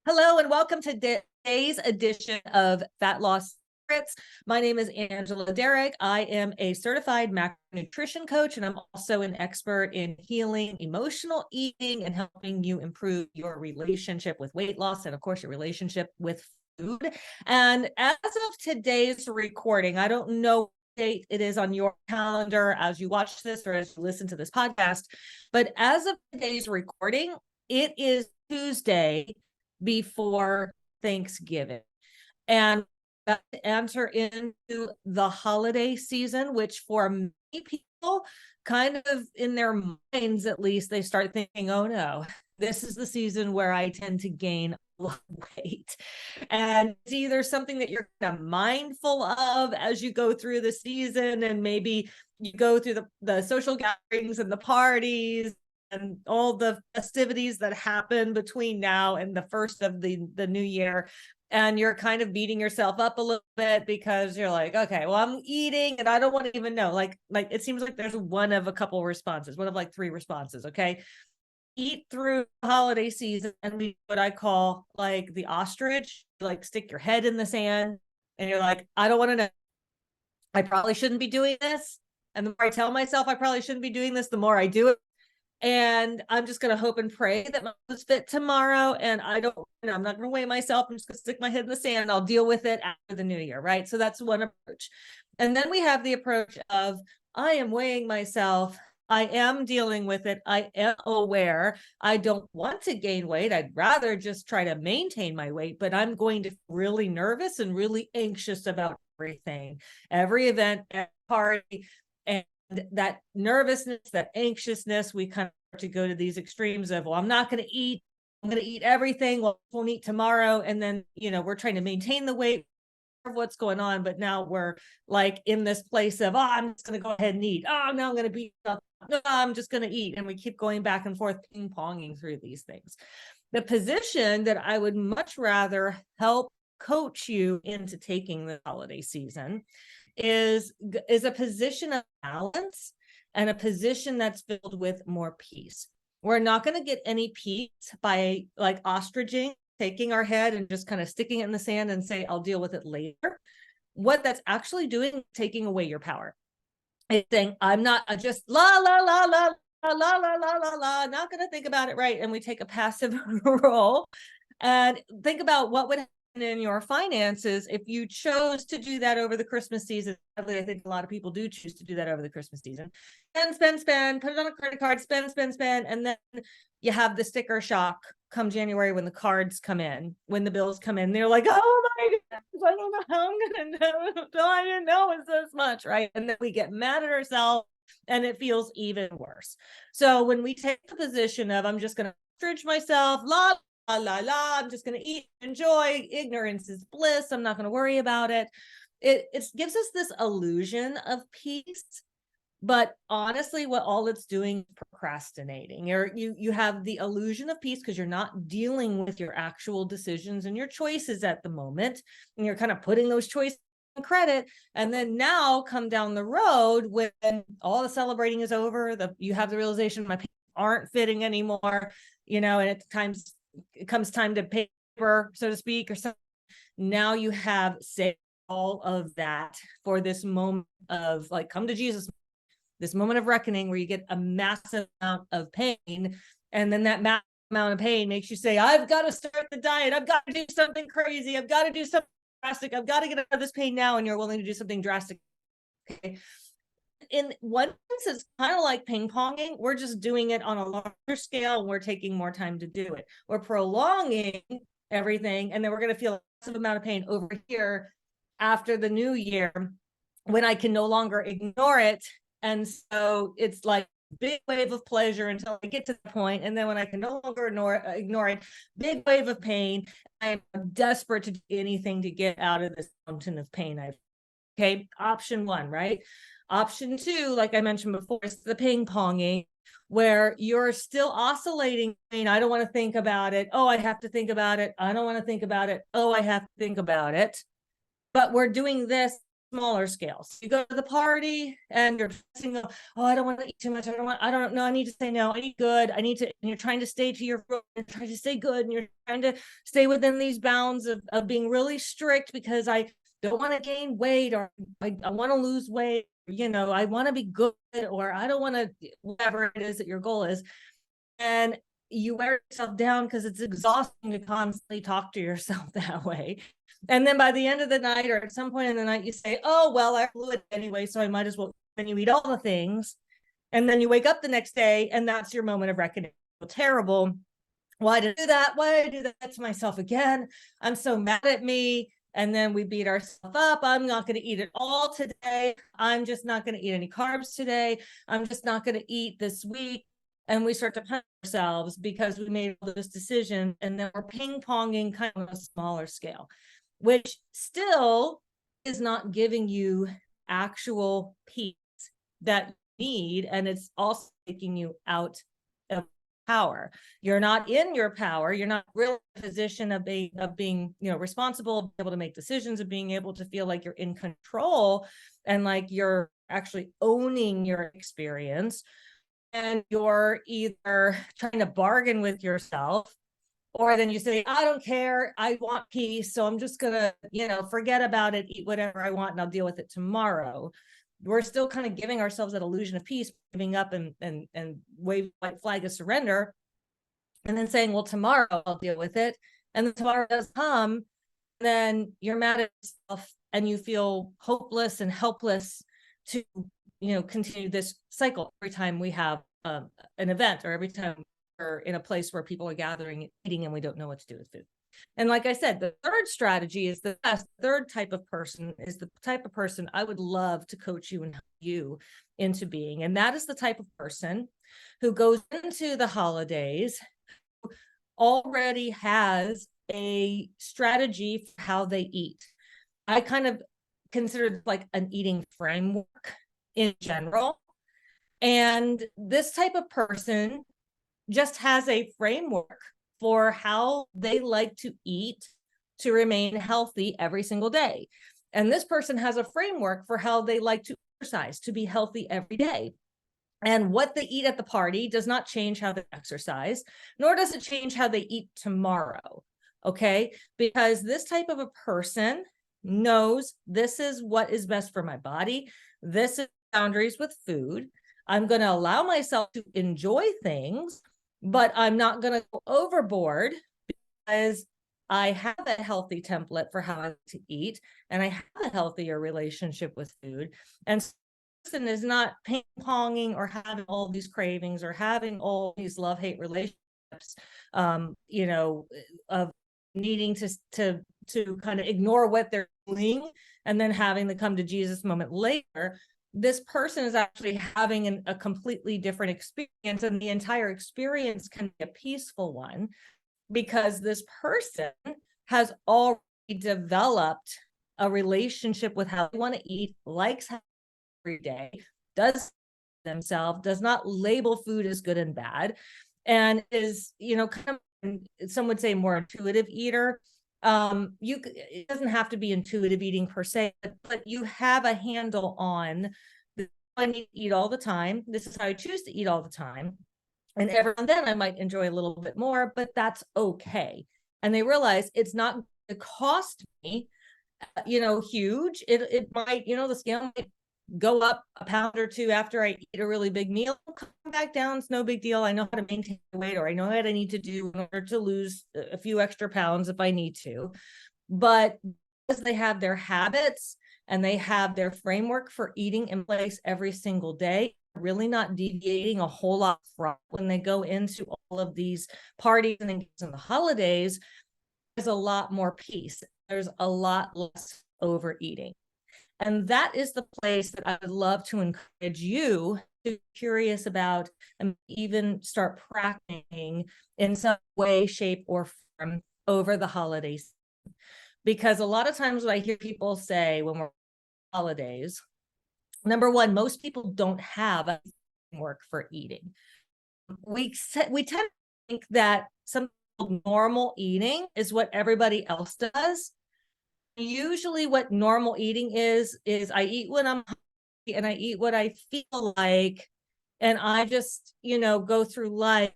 Hello and welcome to today's edition of Fat Loss Secrets. My name is Angela Derrick. I am a certified macronutrition coach, and I'm also an expert in healing emotional eating and helping you improve your relationship with weight loss and, of course, your relationship with food. And as of today's recording, I don't know what date it is on your calendar as you watch this or as you listen to this podcast, but as of today's recording, it is Tuesday before Thanksgiving. And enter into the holiday season, which for many people, kind of in their minds at least, they start thinking, oh no, this is the season where I tend to gain a lot of weight. And it's either something that you're kind of mindful of as you go through the season, and maybe you go through the social gatherings and the parties and all the festivities that happen between now and the first of the new year. And you're kind of beating yourself up a little bit because you're like, okay, well, I'm eating and I don't want to even know. Like it seems like there's one of a couple responses, one of like three responses. Okay. Eat through the holiday season and be what I call like the ostrich, like stick your head in the sand and you're like, I don't want to know. I probably shouldn't be doing this. And the more I tell myself I probably shouldn't be doing this, the more I do it. And I'm just going to hope and pray that my clothes fit tomorrow. And I'm not going to weigh myself. I'm just going to stick my head in the sand and I'll deal with it after the new year. Right. So that's one approach. And then we have the approach of I am weighing myself. I am dealing with it. I am aware. I don't want to gain weight. I'd rather just try to maintain my weight, but I'm going to feel really nervous and really anxious about everything, every event, every party. And that nervousness, that anxiousness, we kind of start to go to these extremes of, well, I'm not going to eat. I'm going to eat everything. Well, I won't eat tomorrow. And then, we're trying to maintain the weight of what's going on. But now we're like in this place of, I'm just going to go ahead and eat. Oh, no, I'm going to beat up. No, I'm just going to eat. And we keep going back and forth, ping-ponging through these things. The position that I would much rather help coach you into taking the holiday season is a position of balance and a position that's filled with more peace. We're not going to get any peace by like ostriching, taking our head and just kind of sticking it in the sand and say, I'll deal with it later. What that's actually doing, taking away your power. It's saying, I'm not just la, la, la, la, la, la, la, la, la, la, not going to think about it. Right. And we take a passive role and think about what would in your finances if you chose to do that over the Christmas season. I think a lot of people do choose to do that over the Christmas season. Spend, put it on a credit card, spend, and then you have the sticker shock come January when the cards come in, when the bills come in. They're like, oh my goodness, I don't know how I'm gonna know. I didn't know it's this much, right? And then we get mad at ourselves and it feels even worse. So when we take the position of I'm just gonna stretch myself, la la la, I'm just going to eat, enjoy, ignorance is bliss, I'm not going to worry about it. It gives us this illusion of peace, but honestly what all it's doing is procrastinating. You have the illusion of peace because you're not dealing with your actual decisions and your choices at the moment, and you're kind of putting those choices on credit. And then now come down the road when all the celebrating is over, you have the realization my pants aren't fitting anymore, and at times it comes time to pay for, so to speak, or something. Now you have saved all of that for this moment of like, come to Jesus, this moment of reckoning where you get a massive amount of pain. And then that massive amount of pain makes you say, I've got to start the diet. I've got to do something crazy. I've got to do something drastic. I've got to get out of this pain now. And you're willing to do something drastic. Okay. In one sense, it's kind of like ping-ponging. We're just doing it on a larger scale and we're taking more time to do it. We're prolonging everything, and then we're going to feel a massive amount of pain over here after the new year when I can no longer ignore it. And so it's like big wave of pleasure until I get to the point, and then when I can no longer ignore it, big wave of pain. I'm desperate to do anything to get out of this mountain of pain. Okay, option one, right? Option two, like I mentioned before, is the ping-ponging, where you're still oscillating. I don't want to think about it. Oh, I have to think about it. I don't want to think about it. Oh, I have to think about it. But we're doing this smaller scales. You go to the party and you're thinking, oh, I don't want to eat too much. I don't know. I need to say no. I eat good. I need to, and you're trying to stay to your, you're trying to stay good. And you're trying to stay within these bounds of being really strict because I don't want to gain weight, or I want to lose weight. I want to be good, or I don't want to, whatever it is that your goal is. And you wear yourself down because it's exhausting to constantly talk to yourself that way. And then by the end of the night, or at some point in the night, you say, oh, well, I blew it anyway, so I might as well. Then you eat all the things. And then you wake up the next day, and that's your moment of reckoning. Terrible. Why did I do that? Why did I do that to myself again? I'm so mad at me. And then we beat ourselves up. I'm not going to eat it all today. I'm just not going to eat any carbs today. I'm just not going to eat this week. And we start to punish ourselves because we made all those decisions, and then we're ping-ponging kind of on a smaller scale, which still is not giving you actual peace that you need. And it's also taking you out of power. You're not in your power. You're not really in a position of being responsible, able to make decisions, of being able to feel like you're in control and like you're actually owning your experience. And you're either trying to bargain with yourself, or then you say, I don't care, I want peace, so I'm just gonna, forget about it, eat whatever I want, and I'll deal with it tomorrow. We're still kind of giving ourselves that illusion of peace, giving up and wave white flag of surrender, and then saying, well, tomorrow I'll deal with it. And then tomorrow does come, then you're mad at yourself and you feel hopeless and helpless to continue this cycle every time we have an event, or every time we're in a place where people are gathering, eating, and we don't know what to do with food. And like I said, the third strategy is the best. The third type of person is the type of person I would love to coach you and help you into being. And that is the type of person who goes into the holidays, who already has a strategy for how they eat. I kind of consider it like an eating framework in general. And this type of person just has a framework for how they like to eat to remain healthy every single day. And this person has a framework for how they like to exercise to be healthy every day. And what they eat at the party does not change how they exercise, nor does it change how they eat tomorrow. Okay? Because this type of a person knows this is what is best for my body. This is boundaries with food. I'm going to allow myself to enjoy things, but I'm not going to go overboard because I have a healthy template for how I like to eat, and I have a healthier relationship with food. And so this person is not ping-ponging or having all these cravings or having all these love-hate relationships, of needing to kind of ignore what they're doing and then having the come to Jesus moment later. This person is actually having a completely different experience, and the entire experience can be a peaceful one because this person has already developed a relationship with how they want to eat, likes every day, does themselves, does not label food as good and bad, and is, kind of, some would say, more intuitive eater. It doesn't have to be intuitive eating per se, but you have a handle on I need to eat all the time. This is how I choose to eat all the time. And every now and then I might enjoy a little bit more, but that's okay. And they realize it's not going to cost me, huge. It might, the scale might go up a pound or two after I eat a really big meal, come back down. It's no big deal. I know how to maintain weight, or I know what I need to do in order to lose a few extra pounds if I need to. But because they have their habits and they have their framework for eating in place every single day, really not deviating a whole lot from when they go into all of these parties and in the holidays, there's a lot more peace. There's a lot less overeating. And that is the place that I would love to encourage you to be curious about and even start practicing in some way, shape, or form over the holidays. Because a lot of times what I hear people say when we're holidays, number one, most people don't have a framework for eating. We tend to think that some normal eating is what everybody else does. Usually what normal eating is I eat when I'm hungry and I eat what I feel like. And I just, go through life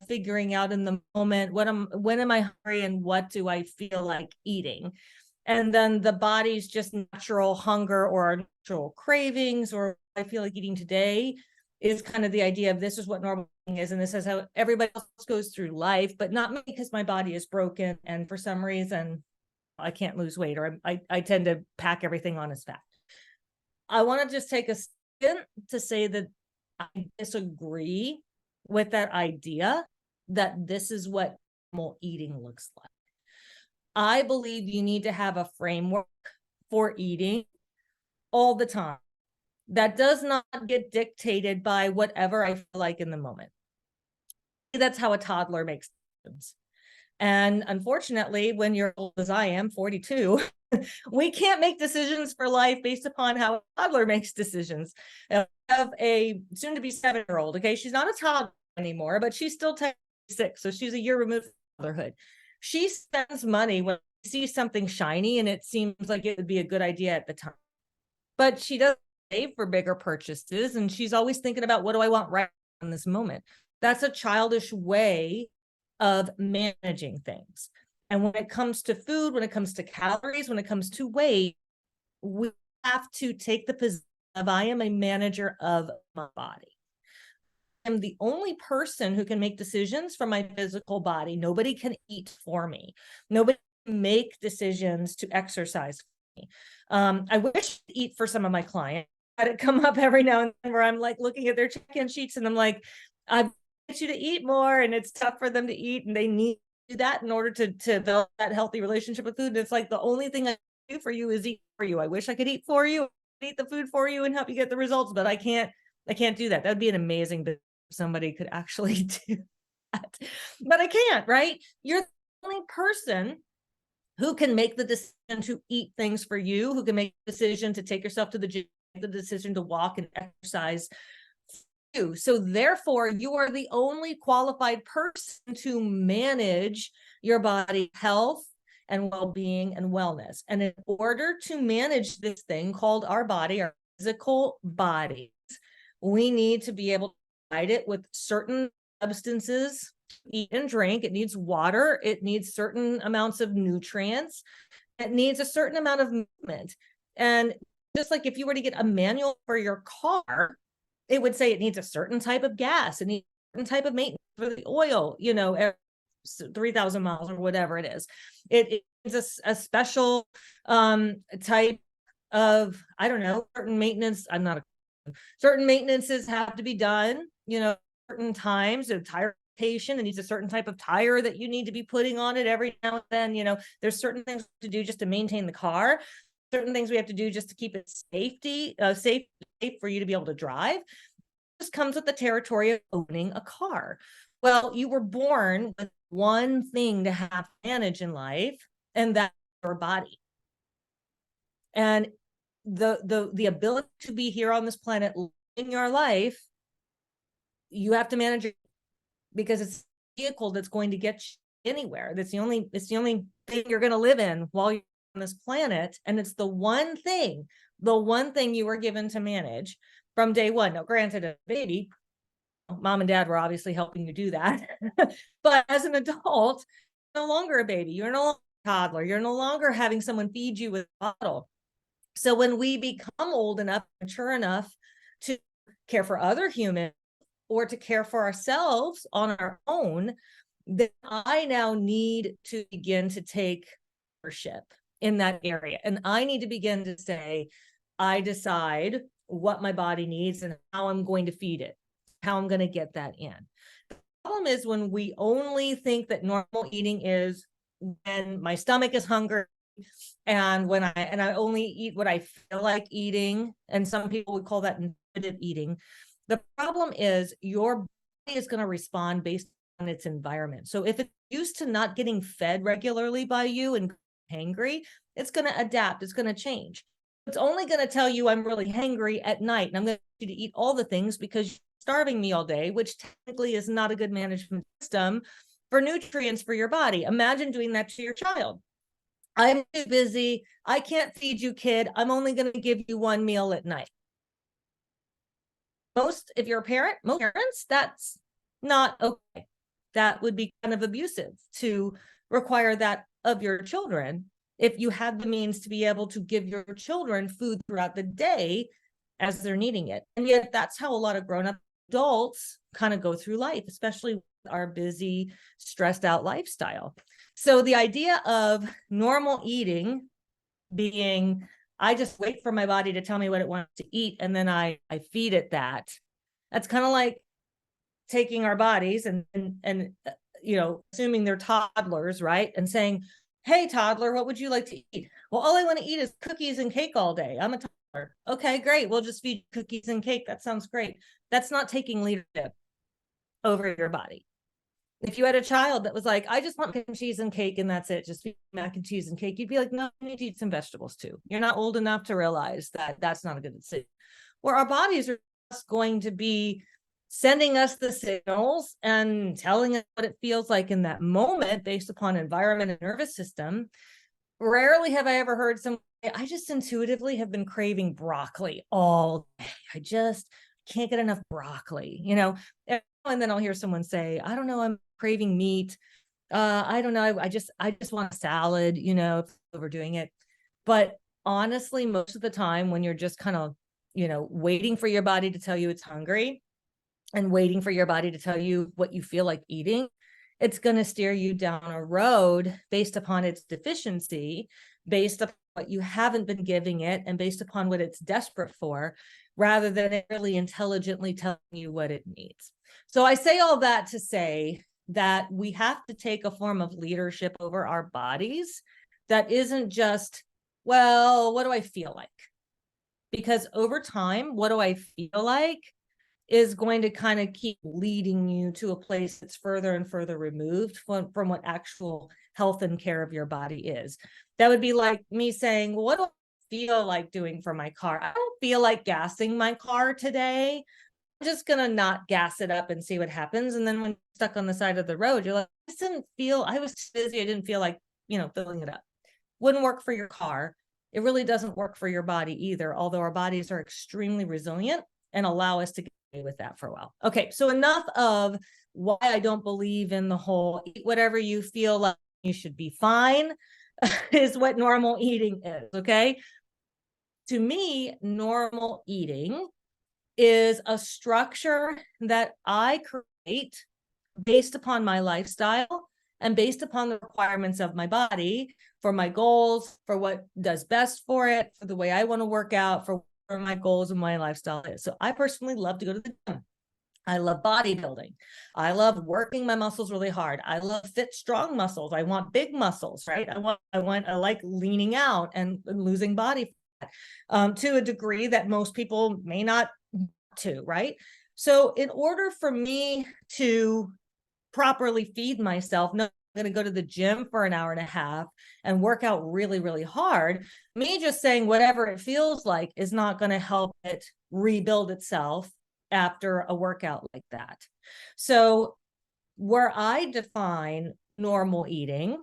figuring out in the moment when am I hungry and what do I feel like eating. And then the body's just natural hunger or natural cravings or I feel like eating today is kind of the idea of this is what normal eating is. And this is how everybody else goes through life, but not me because my body is broken. And for some reason, I can't lose weight or I tend to pack everything on as fat. I want to just take a second to say that I disagree with that idea that this is what normal eating looks like. I believe you need to have a framework for eating all the time that does not get dictated by whatever I feel like in the moment. That's how a toddler makes decisions. And unfortunately, when you're old as I am, 42, we can't make decisions for life based upon how a toddler makes decisions. I have a soon to be 7-year-old. Okay. She's not a toddler anymore, but she's still 6. So she's a year removed from motherhood. She spends money when she sees something shiny and it seems like it would be a good idea at the time. But she doesn't save for bigger purchases. And she's always thinking about what do I want right in this moment. That's a childish way of managing things. And when it comes to food, when it comes to calories, when it comes to weight, we have to take the position of I am a manager of my body. I'm the only person who can make decisions for my physical body. Nobody can eat for me. Nobody can make decisions to exercise for me. I wish to eat for some of my clients. I had it come up every now and then where I'm like looking at their check-in sheets and I'm like, I want you to eat more, and it's tough for them to eat, and they need to do that in order to develop that healthy relationship with food. And it's like the only thing I do for you is eat for you. I wish I could eat for you, eat the food for you, and help you get the results, but I can't do that. That would be an amazing business if somebody could actually do that. But I can't, right? You're the only person who can make the decision to eat things for you, who can make the decision to take yourself to the gym, the decision to walk and exercise you. So therefore, you are the only qualified person to manage your body health and well-being and wellness. And in order to manage this thing called our body, our physical bodies, we need to be able to provide it with certain substances, eat and drink. It needs water. It needs certain amounts of nutrients. It needs a certain amount of movement. And just like if you were to get a manual for your car, it would say it needs a certain type of gas, it needs a certain type of maintenance for the oil, 3,000 miles or whatever it is. It is a special type of, I don't know, certain maintenance. Certain maintenances have to be done, certain times. A tire patient, it needs a certain type of tire that you need to be putting on it every now and then. There's certain things to do just to maintain the car, certain things we have to do just to keep it safe for you to be able to drive. This comes with the territory of owning a car. Well, you were born with one thing to have to manage in life, and that's your body. And the ability to be here on this planet living your life, you have to manage it because it's a vehicle that's going to get you anywhere. It's the only thing you're going to live in while you're on this planet. And it's the one thing you were given to manage from day one. Now, granted, a baby, mom and dad were obviously helping you do that. But as an adult, you're no longer a baby. You're no longer a toddler. You're no longer having someone feed you with a bottle. So when we become old enough, mature enough to care for other humans or to care for ourselves on our own, then I now need to begin to take ownership in that area. And I need to begin to say, I decide what my body needs and how I'm going to feed it, how I'm going to get that in. The problem is when we only think that normal eating is when my stomach is hungry and when I only eat what I feel like eating, and some people would call that intuitive eating. The problem is your body is going to respond based on its environment. So if it's used to not getting fed regularly by you and hangry, it's going to adapt. It's going to change. It's only going to tell you I'm really hangry at night and I'm going to need you to eat all the things because you're starving me all day, which technically is not a good management system for nutrients for your body. Imagine doing that to your child. I'm too busy. I can't feed you, kid. I'm only going to give you one meal at night. If you're a parent, most parents, that's not okay. That would be kind of abusive to require that of your children if you had the means to be able to give your children food throughout the day as they're needing it. And yet that's how a lot of grown-up adults kind of go through life, especially with our busy, stressed out lifestyle. So the idea of normal eating being, I just wait for my body to tell me what it wants to eat, and then I feed it that. That's kind of like taking our bodies and assuming they're toddlers, right? And saying, hey, toddler, what would you like to eat? Well, all I want to eat is cookies and cake all day. I'm a toddler. Okay, great. We'll just feed cookies and cake. That sounds great. That's not taking leadership over your body. If you had a child that was like, I just want mac and cheese and cake and that's it, just feed mac and cheese and cake, you'd be like, no, you need to eat some vegetables too. You're not old enough to realize that that's not a good decision. Where our bodies are just going to be sending us the signals and telling us what it feels like in that moment based upon environment and nervous system. Rarely have I ever heard someone say, I just intuitively have been craving broccoli all day. I just can't get enough broccoli, and then I'll hear someone say, I don't know, I'm craving meat. I don't know. I just want a salad, if overdoing it. But honestly, most of the time when you're just kind of, waiting for your body to tell you it's hungry and waiting for your body to tell you what you feel like eating, it's going to steer you down a road based upon its deficiency, based upon what you haven't been giving it, and based upon what it's desperate for, rather than it really intelligently telling you what it needs. So I say all that to say that we have to take a form of leadership over our bodies that isn't just, well, what do I feel like? Because over time, what do I feel like is going to kind of keep leading you to a place that's further and further removed from what actual health and care of your body is. That would be like me saying, well, what do I feel like doing for my car? I don't feel like gassing my car today. I'm just going to not gas it up and see what happens. And then when you're stuck on the side of the road, you're like, I was busy. I didn't feel like, filling it up. Wouldn't work for your car. It really doesn't work for your body either, although our bodies are extremely resilient and allow us to get away with that for a while. Okay, so enough of why I don't believe in the whole eat whatever you feel like, you should be fine is what normal eating is, okay? To me, normal eating is a structure that I create based upon my lifestyle and based upon the requirements of my body, for my goals, for what does best for it, for the way I want to work out, for my goals and my lifestyle is. So I personally love to go to the gym. I love bodybuilding. I love working my muscles really hard. I love fit, strong muscles. I want big muscles, right? I like leaning out and losing body fat to a degree that most people may not to, right? So in order for me to properly feed myself, no, I'm going to go to the gym for an hour and a half and work out really, really hard. Me just saying whatever it feels like is not going to help it rebuild itself after a workout like that. So where I define normal eating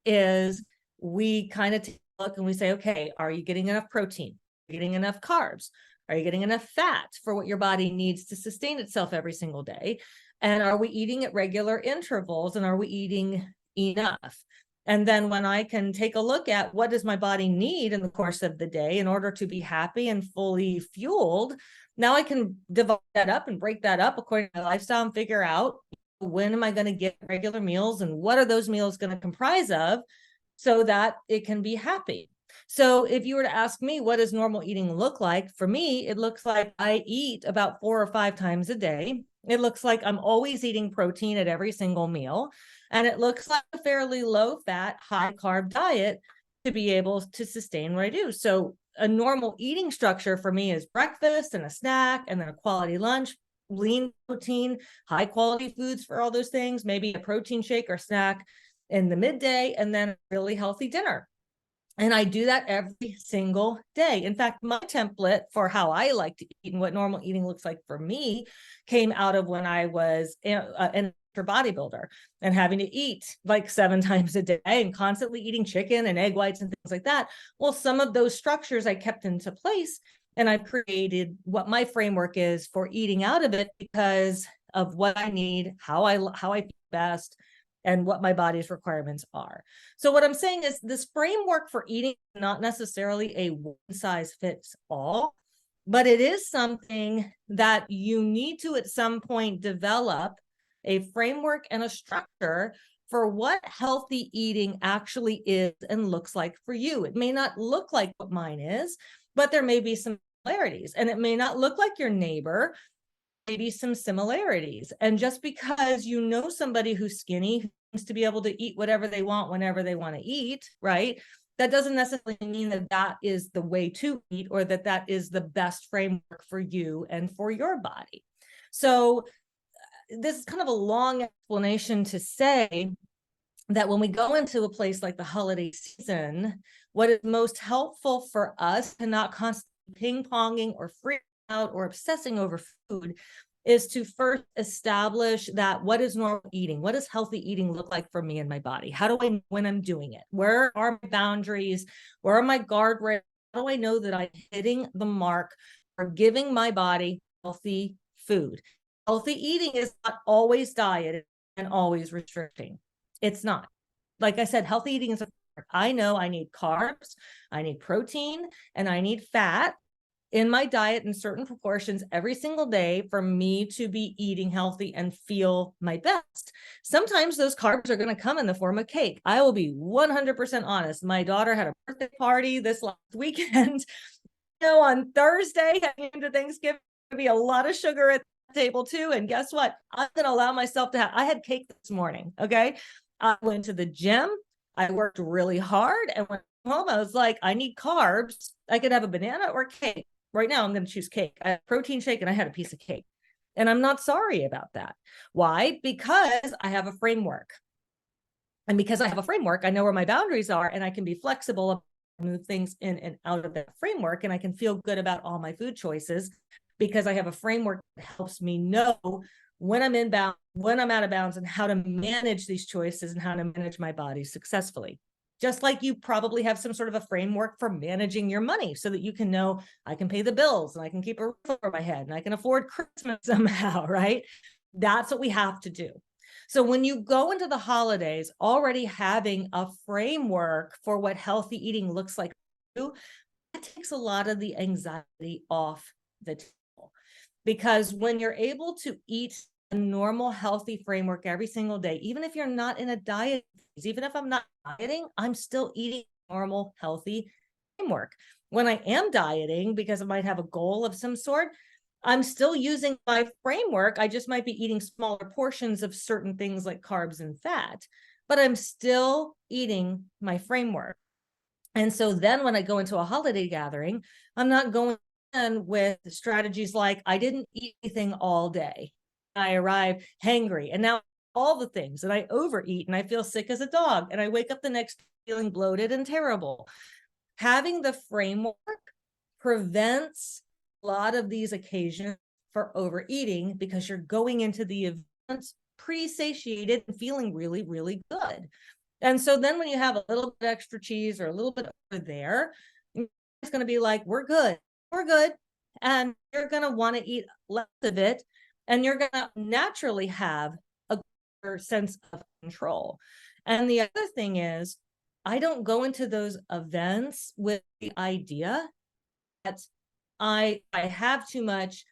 is we kind of take a look and we say, okay, are you getting enough protein? Are you getting enough carbs? Are you getting enough fat for what your body needs to sustain itself every single day? And are we eating at regular intervals? And are we eating enough? And then when I can take a look at what does my body need in the course of the day in order to be happy and fully fueled, now I can divide that up and break that up according to my lifestyle and figure out when am I going to get regular meals and what are those meals going to comprise of so that it can be happy. So if you were to ask me, what does normal eating look like? For me, it looks like I eat about 4 or 5 times a day. It looks like I'm always eating protein at every single meal. And it looks like a fairly low fat, high carb diet to be able to sustain what I do. So a normal eating structure for me is breakfast and a snack and then a quality lunch, lean protein, high quality foods for all those things, maybe a protein shake or snack in the midday, and then a really healthy dinner. And I do that every single day. In fact, my template for how I like to eat and what normal eating looks like for me came out of when I was an bodybuilder and having to eat like 7 times a day and constantly eating chicken and egg whites and things like that. Well, some of those structures I kept into place, and I've created what my framework is for eating out of it because of what I need, how I feel best, and what my body's requirements are. So what I'm saying is this framework for eating is not necessarily a one size fits all, but it is something that you need to at some point develop a framework and a structure for what healthy eating actually is and looks like for you. It may not look like what mine is, but there may be some similarities, and it may not look like your neighbor, maybe some similarities. And just because you know somebody who's skinny, who seems to be able to eat whatever they want whenever they want to eat, right? That doesn't necessarily mean that that is the way to eat, or that that is the best framework for you and for your body. So this is kind of a long explanation to say that when we go into a place like the holiday season, what is most helpful for us to not constantly ping-ponging or freaking out or obsessing over food is to first establish that what is normal eating? What does healthy eating look like for me and my body? How do I know when I'm doing it? Where are my boundaries? Where are my guardrails? How do I know that I'm hitting the mark for giving my body healthy food? Healthy eating is not always diet and always restricting. It's not. Like I said, healthy eating is I know I need carbs, I need protein, and I need fat in my diet in certain proportions every single day for me to be eating healthy and feel my best. Sometimes those carbs are going to come in the form of cake. I will be 100% honest. My daughter had a birthday party this last weekend. On Thursday, heading into Thanksgiving, there'll be a lot of sugar at the table too. And guess what? I'm going to allow myself to have, I had cake this morning. Okay. I went to the gym. I worked really hard. And when I went home, I was like, I need carbs. I could have a banana or cake. Right now, I'm going to choose cake. I had a protein shake and I had a piece of cake. And I'm not sorry about that. Why? Because I have a framework. And because I have a framework, I know where my boundaries are, and I can be flexible, move things in and out of that framework. And I can feel good about all my food choices because I have a framework that helps me know when I'm in bounds, when I'm out of bounds, and how to manage these choices and how to manage my body successfully. Just like you probably have some sort of a framework for managing your money so that you can know I can pay the bills and I can keep a roof over my head and I can afford Christmas somehow, right? That's what we have to do. So when you go into the holidays already having a framework for what healthy eating looks like, that takes a lot of the anxiety off the table. Because when you're able to eat a normal, healthy framework every single day, even if you're not in a diet, even if I'm not dieting, I'm still eating normal, healthy framework. When I am dieting, because I might have a goal of some sort, I'm still using my framework. I just might be eating smaller portions of certain things like carbs and fat, but I'm still eating my framework. And so then when I go into a holiday gathering, I'm not going in with strategies like I didn't eat anything all day. I arrive hangry and now all the things, and I overeat and I feel sick as a dog and I wake up the next day feeling bloated and terrible. Having the framework prevents a lot of these occasions for overeating because you're going into the events pretty satiated and feeling really, really good. And so then when you have a little bit extra cheese or a little bit over there, it's going to be like, we're good. We're good. And you're going to want to eat less of it. And you're going to naturally have a greater sense of control. And the other thing is, I don't go into those events with the idea that I have too much,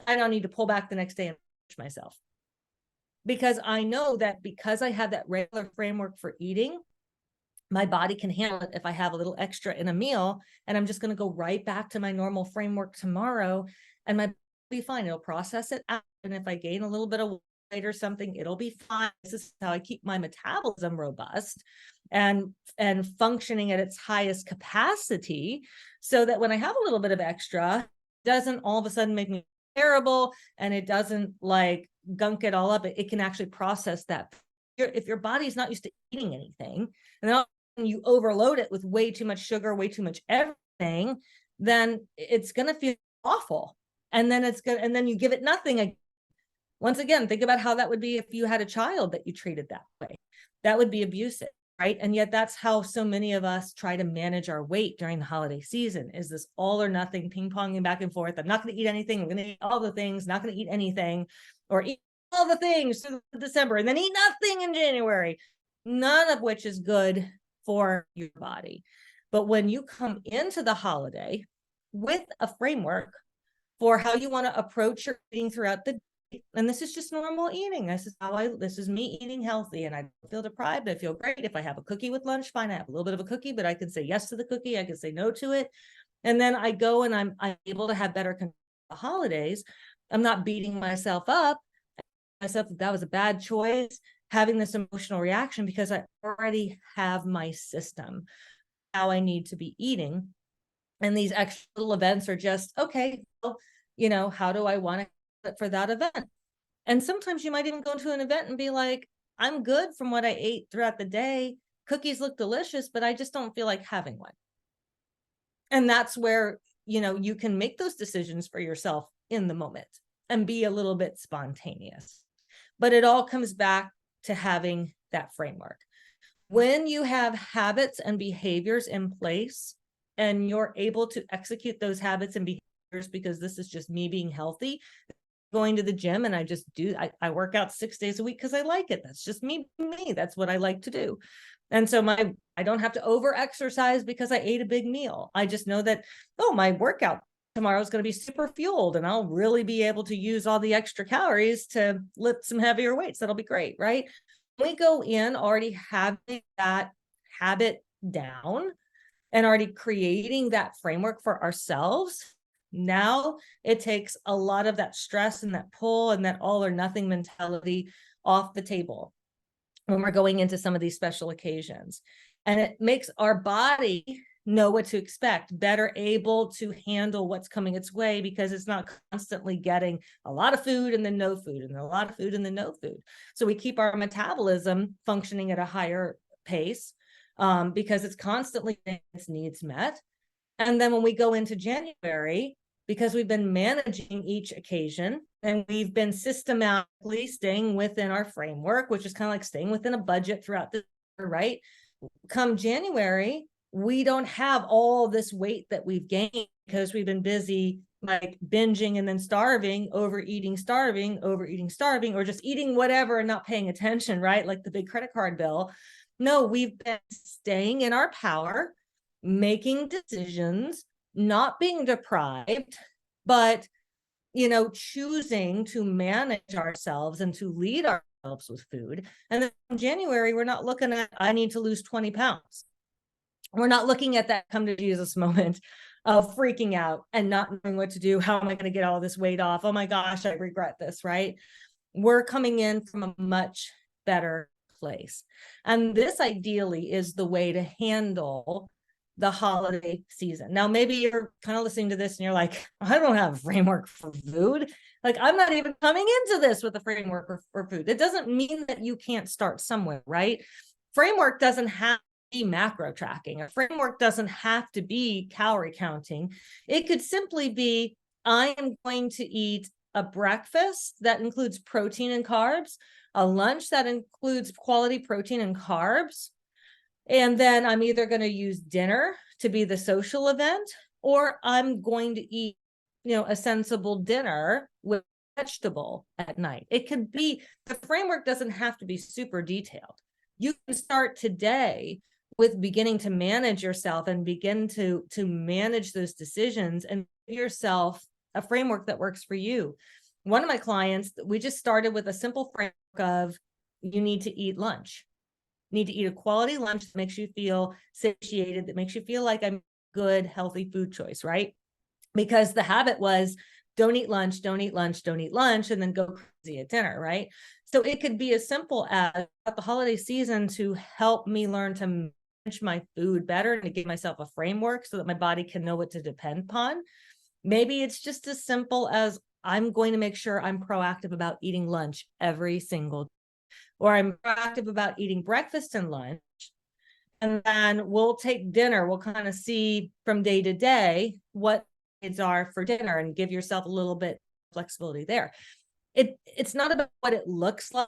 I don't need to pull back the next day and push myself. Because I know that because I have that regular framework for eating, my body can handle it if I have a little extra in a meal, and I'm just going to go right back to my normal framework tomorrow, and my body will be fine. It'll process it out. And if I gain a little bit of weight or something, it'll be fine. This is how I keep my metabolism robust and functioning at its highest capacity, so that when I have a little bit of extra, it doesn't all of a sudden make me terrible, and it doesn't like gunk it all up. It can actually process that. If your body's not used to eating anything, and then you overload it with way too much sugar, way too much everything, then it's going to feel awful. And then and then you give it nothing again. Once again, think about how that would be if you had a child that you treated that way. That would be abusive, right? And yet that's how so many of us try to manage our weight during the holiday season, is this all or nothing ping-ponging back and forth. I'm not going to eat anything. I'm going to eat all the things, not going to eat anything, or eat all the things through December and then eat nothing in January, none of which is good for your body. But when you come into the holiday with a framework for how you want to approach your eating throughout the day, and this is just normal eating. This is me eating healthy, and I feel deprived. I feel great. If I have a cookie with lunch, fine. I have a little bit of a cookie, but I can say yes to the cookie. I can say no to it. And then I go and I'm able to have better control of the holidays. I'm not beating myself up that was a bad choice, having this emotional reaction, because I already have my system, how I need to be eating. And these extra little events are just, okay, well, how do I want it for that event? And sometimes you might even go to an event and be like, I'm good from what I ate throughout the day. Cookies look delicious, but I just don't feel like having one. And that's where, you can make those decisions for yourself in the moment and be a little bit spontaneous. But it all comes back to having that framework. When you have habits and behaviors in place and you're able to execute those habits and behaviors, because this is just me being healthy, going to the gym, and I work out 6 days a week because I like it. That's just me. That's what I like to do. And so I don't have to over exercise because I ate a big meal. I just know that, my workout tomorrow is going to be super fueled and I'll really be able to use all the extra calories to lift some heavier weights. That'll be great, right? We go in already having that habit down and already creating that framework for ourselves. Now it takes a lot of that stress and that pull and that all or nothing mentality off the table when we're going into some of these special occasions. And it makes our body know what to expect, better able to handle what's coming its way, because it's not constantly getting a lot of food and then no food and a lot of food and then no food. So we keep our metabolism functioning at a higher pace because it's constantly getting its needs met. And then when we go into January, because we've been managing each occasion and we've been systematically staying within our framework, which is kind of like staying within a budget throughout the year, right? Come January, we don't have all this weight that we've gained because we've been busy like binging and then starving, overeating, or just eating whatever and not paying attention, right? Like the big credit card bill. No, we've been staying in our power, making decisions, not being deprived, but choosing to manage ourselves and to lead ourselves with food. And then in January, we're not looking at, I need to lose 20 pounds. We're not looking at that come to Jesus moment of freaking out and not knowing what to do. How am I going to get all this weight off? Oh my gosh, I regret this, right? We're coming in from a much better place. And this ideally is the way to handle the holiday season. Now, maybe you're kind of listening to this and you're like, I don't have a framework for food. Like, I'm not even coming into this with a framework for food. It doesn't mean that you can't start somewhere, right? Framework doesn't have to be macro tracking. A framework doesn't have to be calorie counting. It could simply be, I am going to eat a breakfast that includes protein and carbs, a lunch that includes quality protein and carbs, and then I'm either going to use dinner to be the social event, or I'm going to eat, a sensible dinner with vegetable at night. It could be, the framework doesn't have to be super detailed. You can start today with beginning to manage yourself and begin to manage those decisions and give yourself a framework that works for you. One of my clients, we just started with a simple framework of, you need to eat lunch. You need to eat a quality lunch that makes you feel satiated, that makes you feel like I'm a good, healthy food choice, right? Because the habit was, don't eat lunch, and then go crazy at dinner, right? So it could be as simple as at the holiday season to help me learn to manage my food better and to give myself a framework so that my body can know what to depend upon. Maybe it's just as simple as, I'm going to make sure I'm proactive about eating lunch every single day, or I'm proactive about eating breakfast and lunch. And then we'll take dinner. We'll kind of see from day to day what needs are for dinner and give yourself a little bit of flexibility there. It's not about what it looks like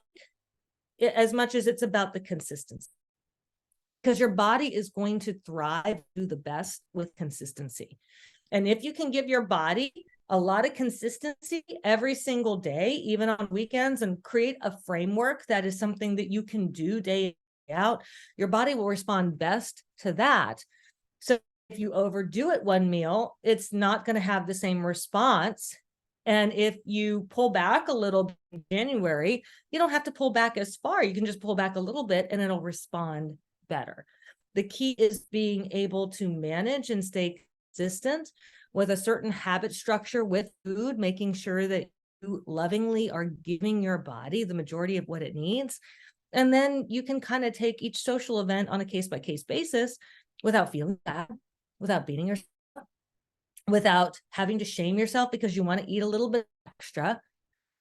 as much as it's about the consistency, because your body is going to thrive, do the best with consistency. And if you can give your body a lot of consistency every single day, even on weekends, and create a framework that is something that you can do day out, your body will respond best to that. So if you overdo it one meal, it's not going to have the same response. And if you pull back a little bit in January, you don't have to pull back as far. You can just pull back a little bit and it'll respond better. The key is being able to manage and stay consistent with a certain habit structure with food, making sure that you lovingly are giving your body the majority of what it needs. And then you can kind of take each social event on a case-by-case basis without feeling bad, without beating yourself up, without having to shame yourself because you want to eat a little bit extra,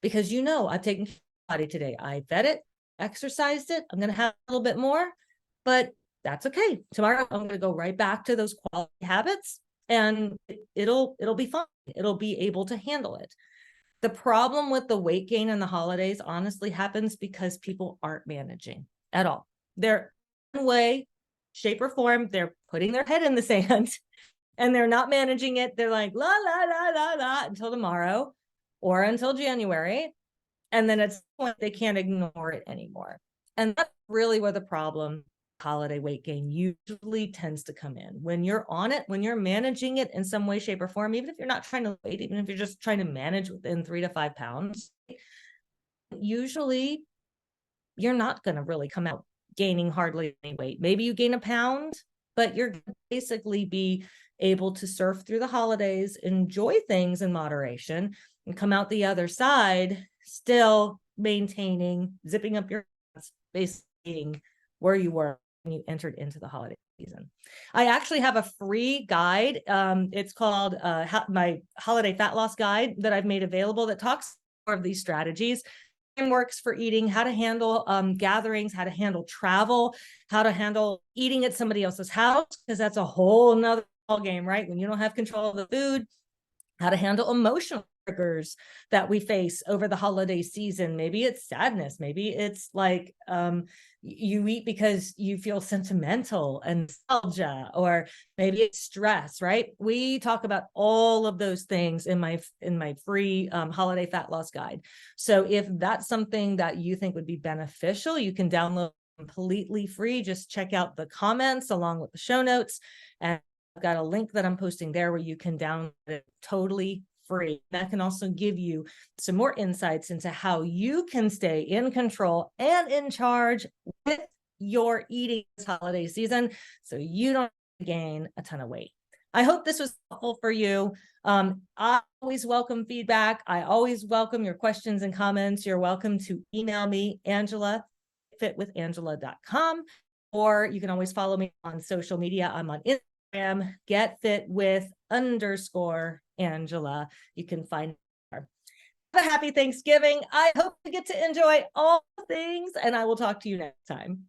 because I've taken care of my body today. I fed it, exercised it. I'm going to have a little bit more, but that's okay. Tomorrow I'm going to go right back to those quality habits, and it'll be fine. It'll be able to handle it. The problem with the weight gain in the holidays honestly happens because people aren't managing at all. They're in way, shape, or form, they're putting their head in the sand and they're not managing it. They're like, la, la, la, la, la, until tomorrow or until January. And then at some point, they can't ignore it anymore. And that's really where the problem holiday weight gain usually tends to come in. When you're on it, when you're managing it in some way, shape, or form, even if you're not trying to wait, even if you're just trying to manage within 3 to 5 pounds, usually you're not going to really come out gaining hardly any weight. Maybe you gain a pound, but you're basically be able to surf through the holidays, enjoy things in moderation, and come out the other side still maintaining, zipping up your pants, basically where you were when you entered into the holiday season. I actually have a free guide. It's called my holiday fat loss guide that I've made available that talks more of these strategies, frameworks for eating, how to handle gatherings, how to handle travel, how to handle eating at somebody else's house, because that's a whole nother ball game, right? When you don't have control of the food, how to handle emotional triggers that we face over the holiday season. Maybe it's sadness. Maybe it's like you eat because you feel sentimental and nostalgia, or maybe it's stress, right? We talk about all of those things in my free holiday fat loss guide. So if that's something that you think would be beneficial, you can download completely free. Just check out the comments along with the show notes, and I've got a link that I'm posting there where you can download it totally free. That can also give you some more insights into how you can stay in control and in charge with your eating this holiday season so you don't gain a ton of weight. I hope this was helpful for you. I always welcome feedback. I always welcome your questions and comments. You're welcome to email me, Angela, fitwithangela.com, or you can always follow me on social media. I'm on Instagram, getfitwith_Angela. You can find her. Have a happy Thanksgiving. I hope you get to enjoy all things, and I will talk to you next time.